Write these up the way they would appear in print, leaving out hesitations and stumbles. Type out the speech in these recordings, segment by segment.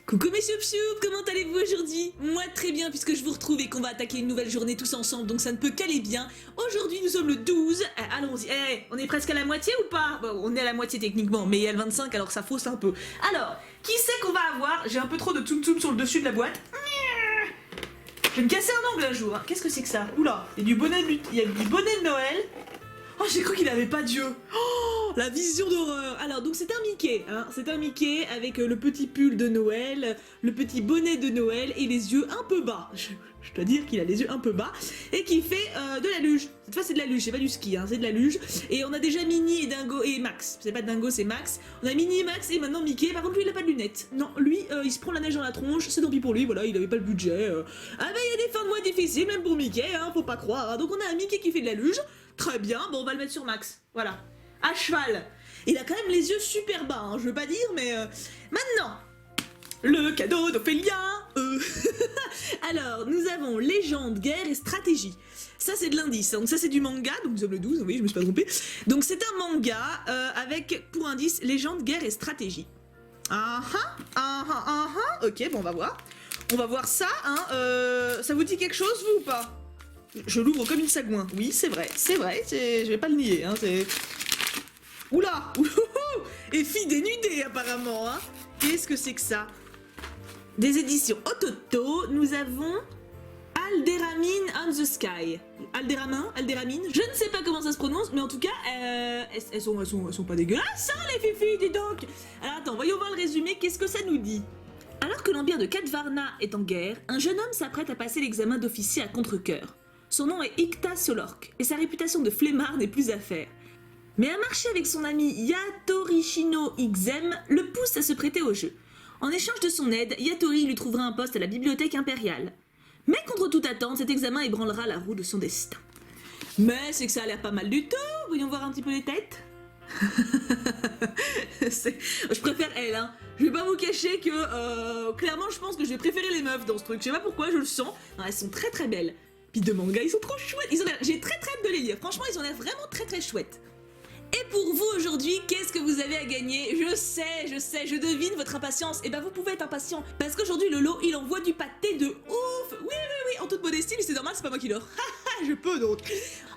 Coucou mes choup-choup, comment allez-vous aujourd'hui? Moi très bien puisque je vous retrouve et qu'on va attaquer une nouvelle journée tous ensemble, donc ça ne peut qu'aller bien. Aujourd'hui nous sommes le 12, allons-y, on est presque à la moitié ou pas? Bon, on est à la moitié techniquement, mais il y a le 25 alors ça fausse un peu. Alors, qui c'est qu'on va avoir? J'ai un peu trop de tsum tsum sur le dessus de la boîte. Je vais me casser un ongle un jour, hein. Qu'est-ce que c'est que ça? Oula, il y a du bonnet de Noël. Oh, j'ai cru qu'il avait pas d'yeux. Oh, la vision d'horreur. Alors, donc c'est un Mickey, hein. C'est un Mickey avec le petit pull de Noël, le petit bonnet de Noël et les yeux un peu bas. Je dois dire qu'il a les yeux un peu bas et qui fait de la luge. Cette fois, c'est de la luge, c'est pas du ski, hein, c'est de la luge. Et on a déjà Minnie et Dingo et Max. C'est pas Dingo, c'est Max. On a Minnie et Max et maintenant Mickey. Par contre, lui, il a pas de lunettes. Non, lui, il se prend la neige dans la tronche. C'est tant pis pour lui, voilà, il avait pas le budget. Ah, ben, il y a des fins de mois difficiles, même pour Mickey, hein, faut pas croire. Hein. Donc, on a un Mickey qui fait de la luge. Très bien, bon on va le mettre sur Max, voilà, à cheval. Il a quand même les yeux super bas, hein, je veux pas dire, mais maintenant, le cadeau d'Ophélia. Alors, nous avons légende, guerre et stratégie. Ça c'est de l'indice, donc ça c'est du manga, donc nous sommes le 12, oui je me suis pas trompée. Donc c'est un manga avec pour indice légende, guerre et stratégie. Ok, bon on va voir. On va voir ça, hein, ça vous dit quelque chose vous ou pas? Je l'ouvre comme une sagouin. Oui, c'est vrai, je vais pas le nier, hein, c'est... Oula. Et fille dénudée, apparemment, hein. Qu'est-ce que c'est que ça? Des éditions Ototo, nous avons... Alderamin on the Sky. Alderamin, je ne sais pas comment ça se prononce, mais en tout cas, elles sont pas dégueulasses, hein, les filles, dis donc. Alors attends, voyons voir le résumé, qu'est-ce que ça nous dit? Alors que l'empire de Katvarna est en guerre, un jeune homme s'apprête à passer l'examen d'officier à contre-cœur. Son nom est Ikta Solork, et sa réputation de flemmard n'est plus à faire. Mais un marché avec son ami Yatorishino Ixem le pousse à se prêter au jeu. En échange de son aide, Yatori lui trouvera un poste à la bibliothèque impériale. Mais contre toute attente, cet examen ébranlera la roue de son destin. Mais c'est que ça a l'air pas mal du tout, voyons voir un petit peu les têtes. Je préfère elle, hein. Je vais pas vous cacher que clairement je pense que je vais préférer les meufs dans ce truc. Je sais pas pourquoi, je le sens. Non, elles sont très très belles. Puis de manga, ils sont trop chouettes. J'ai très très hâte de les lire. Franchement, ils ont l'air vraiment très très chouettes. Et pour vous aujourd'hui, qu'est-ce que vous avez à gagner? Je sais, je devine votre impatience. Et ben vous pouvez être impatient parce qu'aujourd'hui le lot il envoie du pâté de ouf. Oui, en toute modestie, mais c'est normal, c'est pas moi qui l'offre. Je peux donc.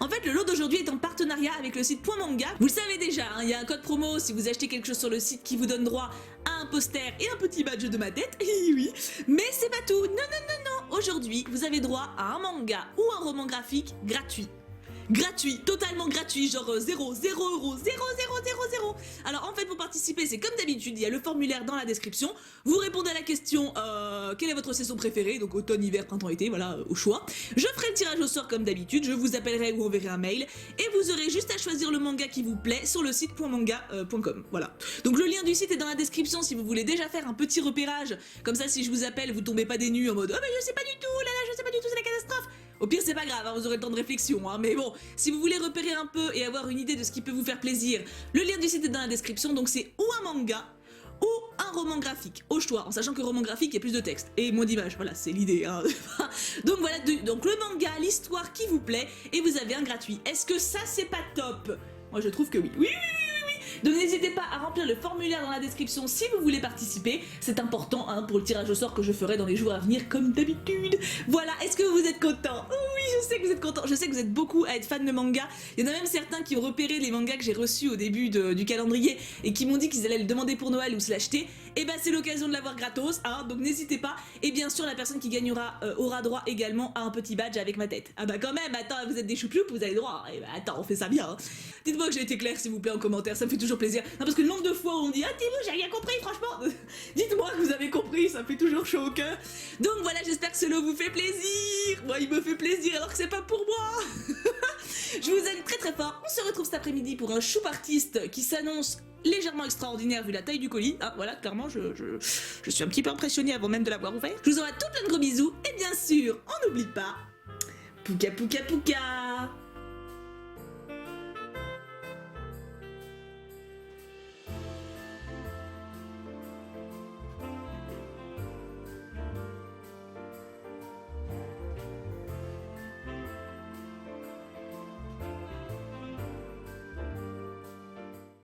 En fait, le lot d'aujourd'hui est en partenariat avec le site Point Manga. Vous le savez déjà, hein, il y a un code promo si vous achetez quelque chose sur le site qui vous donne droit à un poster et un petit badge de ma tête. Oui, mais c'est pas tout. Non. Aujourd'hui, vous avez droit à un manga ou un roman graphique gratuit. Gratuit, totalement gratuit, genre 0 €. Alors en fait pour participer c'est comme d'habitude, il y a le formulaire dans la description, vous répondez à la question quelle est votre saison préférée, donc automne, hiver, printemps, été, voilà, au choix. Je ferai le tirage au sort comme d'habitude, je vous appellerai ou enverrai un mail, et vous aurez juste à choisir le manga qui vous plaît sur le site .manga.com, voilà. Donc le lien du site est dans la description si vous voulez déjà faire un petit repérage, comme ça si je vous appelle vous tombez pas des nues en mode oh mais je sais pas du tout, je sais pas du tout, c'est la catastrophe. Au pire c'est pas grave, hein, vous aurez le temps de réflexion, hein, mais bon, si vous voulez repérer un peu et avoir une idée de ce qui peut vous faire plaisir, le lien du site est dans la description, donc c'est ou un manga, ou un roman graphique, au choix, en sachant que roman graphique il y a plus de texte, et moins d'images, voilà, c'est l'idée, hein. Donc voilà, donc le manga, l'histoire qui vous plaît, et vous avez un gratuit. Est-ce que ça c'est pas top? Moi je trouve que oui. Oui. Donc n'hésitez pas à remplir le formulaire dans la description si vous voulez participer, c'est important hein, pour le tirage au sort que je ferai dans les jours à venir comme d'habitude. Voilà, est-ce que vous êtes contents? Oui, je sais que vous êtes contents, je sais que vous êtes beaucoup à être fans de manga. Il y en a même certains qui ont repéré les mangas que j'ai reçus au début du calendrier et qui m'ont dit qu'ils allaient le demander pour Noël ou se l'acheter. Et bah c'est l'occasion de l'avoir gratos, hein, donc n'hésitez pas. Et bien sûr la personne qui gagnera aura droit également à un petit badge avec ma tête. Ah bah quand même, attends, vous êtes des choup-choup, vous avez droit. Et bah attends, on fait ça bien. Hein. Dites-moi que j'ai été clair s'il vous plaît en commentaire, ça me fait toujours plaisir. Non parce que le nombre de fois où on dit ah Thibaut j'ai rien compris franchement. Dites-moi que vous avez compris, ça me fait toujours chaud au cœur. Donc voilà, j'espère que ce lot vous fait plaisir. Moi il me fait plaisir alors que c'est pas pour moi. Je vous aime très très fort. On se retrouve cet après-midi pour un choup artiste qui s'annonce légèrement extraordinaire vu la taille du colis. Ah voilà, clairement je suis un petit peu impressionnée avant même de l'avoir ouvert. Je vous envoie tout plein de gros bisous et bien sûr, on n'oublie pas, pouka pouka pouka.